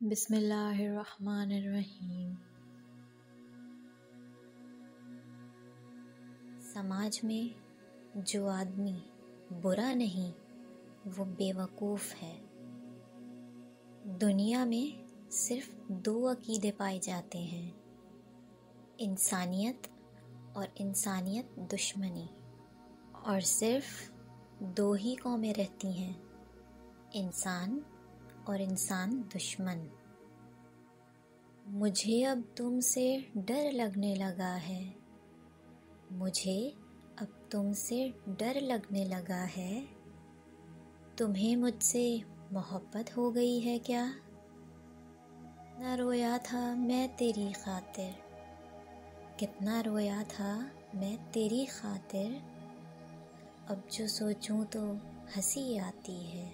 بسم اللہ الرحمن الرحیم۔ سماج میں جو آدمی برا نہیں وہ بے وقوف ہے۔ دنیا میں صرف 2 عقیدے پائے جاتے ہیں، انسانیت اور انسانیت دشمنی، اور صرف 2 ہی قومیں رہتی ہیں، انسان اور انسان دشمن۔ مجھے اب تم سے ڈر لگنے لگا ہے، مجھے اب تم سے ڈر لگنے لگا ہے، تمہیں مجھ سے محبت ہو گئی ہے کیا؟ نہ رویا تھا میں تیری خاطر، کتنا رویا تھا میں تیری خاطر، اب جو سوچوں تو ہنسی آتی ہے۔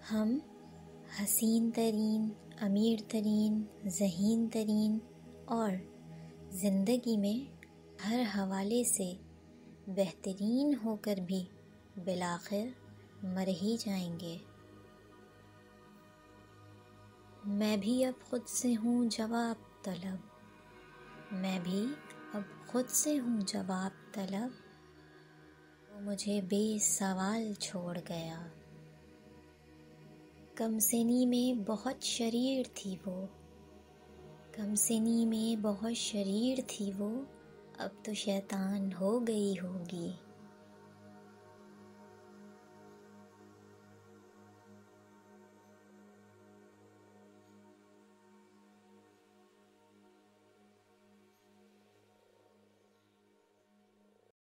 ہم حسین ترین، امیر ترین، ذہین ترین اور زندگی میں ہر حوالے سے بہترین ہو کر بھی بالآخر مر ہی جائیں گے۔ میں بھی اب خود سے ہوں جواب طلب، میں بھی اب خود سے ہوں جواب طلب، وہ مجھے بے سوال چھوڑ گیا۔ کم سنی میں بہت شریر تھی وہ، کم سنی میں بہت شریر تھی وہ، اب تو شیطان ہو گئی ہوگی۔